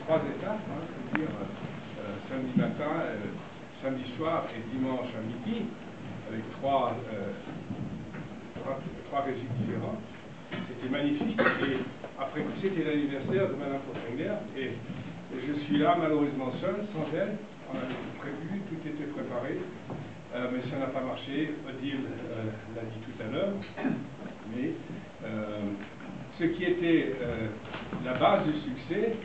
3 étapes, hein, c'est-à-dire samedi matin, samedi soir et dimanche à midi, avec trois régimes différents. C'était magnifique. Et après coup, c'était l'anniversaire de Madame Fautringer. Et je suis là, malheureusement seul, sans elle. On avait tout prévu, tout était préparé. Mais ça n'a pas marché. Odile l'a dit tout à l'heure. Mais ce qui était la base du succès,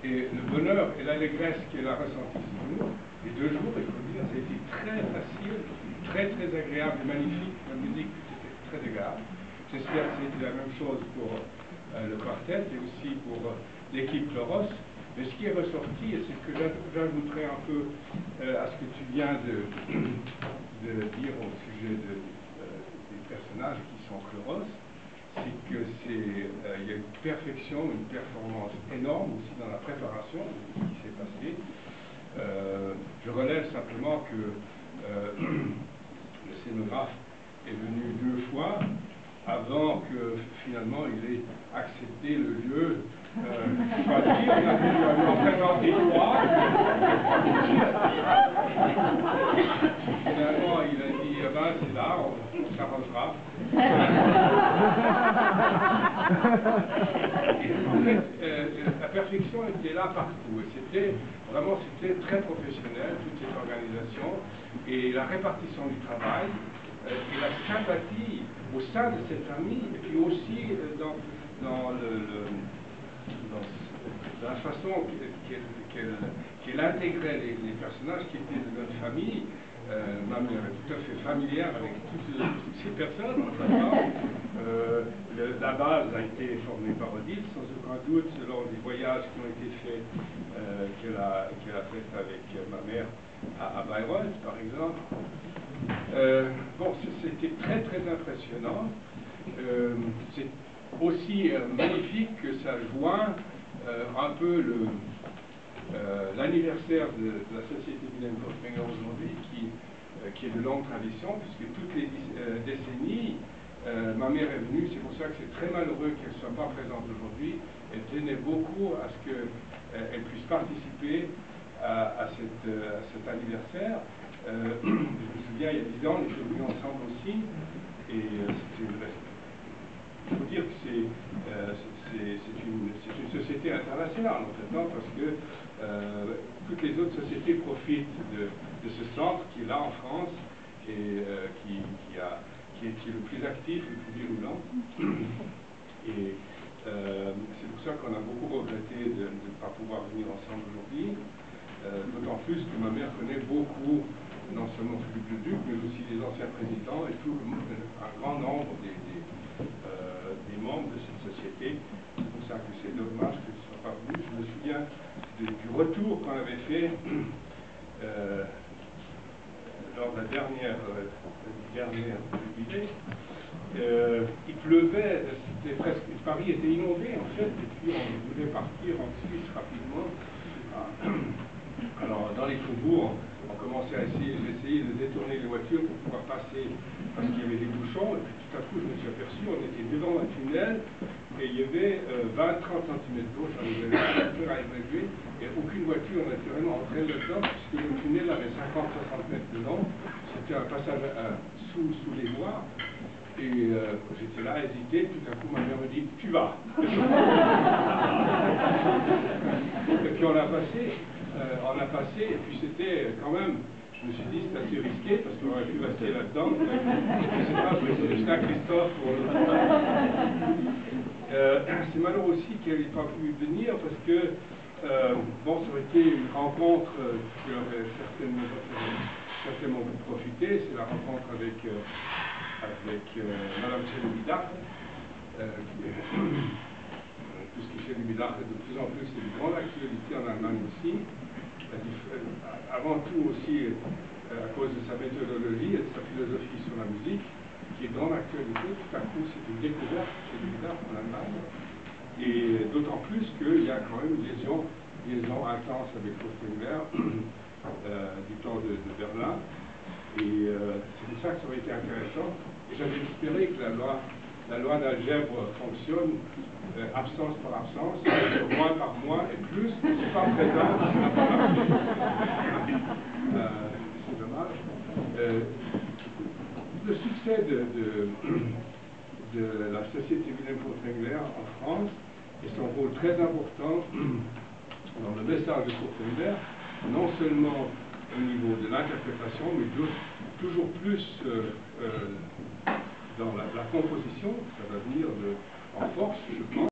et le bonheur et l'allégresse qu'elle a ressenti ce jour, les 2 jours, il faut dire, ça a été très facile, très très agréable et magnifique. La musique était très agréable. J'espère que c'était la même chose pour le quartet et aussi pour l'équipe Chloros. Mais ce qui est ressorti, et c'est ce que j'ajouterai un peu à ce que tu viens de dire au sujet des personnages qui sont Chloros, c'est que il y a une perfection, une performance énorme aussi dans la préparation de ce qui s'est passé. Je relève simplement que le scénographe est venu 2 fois avant que finalement il ait accepté le lieu choisi. On a dû en présenter 3. Finalement, il a dit ah ben, c'est là, on s'arrangera. En fait, la perfection était là partout. C'était très professionnel, toute cette organisation, et la répartition du travail, et la sympathie au sein de cette famille, et puis aussi dans la façon qu'elle intégrait les personnages qui étaient de notre famille. Ma mère est tout à fait familière avec toutes ces personnes, en fait. La base a été formée par Odile, sans aucun doute, lors des voyages qui ont été faits, qu'elle a fait avec ma mère à Bayreuth, par exemple. Bon, c'était très très impressionnant. C'est aussi magnifique que ça joint un peu l'anniversaire de la Société Wilhelm Furtwängler aujourd'hui, qui est de longue tradition, puisque toutes les décennies, ma mère est venue. C'est pour ça que c'est très malheureux qu'elle ne soit pas présente aujourd'hui. Elle tenait beaucoup à ce qu'elle puisse participer à cet anniversaire. Je me souviens, il y a 10 ans, on était venus ensemble aussi, et il faut dire que c'est une société internationale, en fait, non, parce que toutes les autres sociétés profitent de ce centre qui est là en France, et qui est le plus actif, le plus virulent. Et c'est pour ça qu'on a beaucoup regretté de ne pas pouvoir venir ensemble aujourd'hui, d'autant plus que ma mère connaît beaucoup, non seulement Philippe le Duc, mais aussi les anciens présidents et un grand nombre des membres de cette société. C'est pour ça que c'est dommage que je ne sois pas venu. Je me souviens du retour qu'on avait fait lors de la dernière jubilée. Il pleuvait, Paris était inondé en fait, et puis on voulait partir en Suisse rapidement. Alors dans les faubourgs, on commençait à j'essayais de détourner les voitures pour pouvoir passer, parce qu'il y avait des bouchons, et puis tout à coup je me suis aperçu, on était devant un tunnel, et il y avait 20-30 cm d'eau, ça nous avait à évacuer, et aucune voiture naturellement entrait là-dedans, puisque le tunnel avait 50-60 mètres de long, c'était un passage sous les voies. Et j'étais là, hésité, tout à coup ma mère me dit « tu vas ». Et puis on a passé, et puis c'était quand même, je me suis dit c'est assez risqué, parce qu'on aurait pu rester là-dedans. Je ne sais pas, je suis à Christophe pour c'est malheureux aussi qu'elle n'ait pas pu venir, parce que, bon, ça aurait été une rencontre qui aurait certainement pu profiter, c'est la rencontre avec Madame Chélévidard, puisque Chélévidard de plus en plus c'est une grande actualité en Allemagne aussi, avant tout aussi à cause de sa méthodologie et de sa philosophie sur la musique, qui est grande actualité. Tout à coup c'est une découverte Chélévidard en Allemagne, et d'autant plus qu'il y a quand même une liaison intense avec Furtwängler du temps de Berlin. Et c'est pour ça que ça aurait été intéressant. Et j'avais espéré que la loi la loi d'algèbre fonctionne absence par absence, mois par mois et plus, c'est pas présent, ça n'a pas marché. C'est dommage. Le succès de la Société Wilhelm Furtwängler en France et son rôle très important dans le message de Furtwängler, non seulement au niveau de l'interprétation, mais toujours plus dans la composition, ça va venir en force, je pense.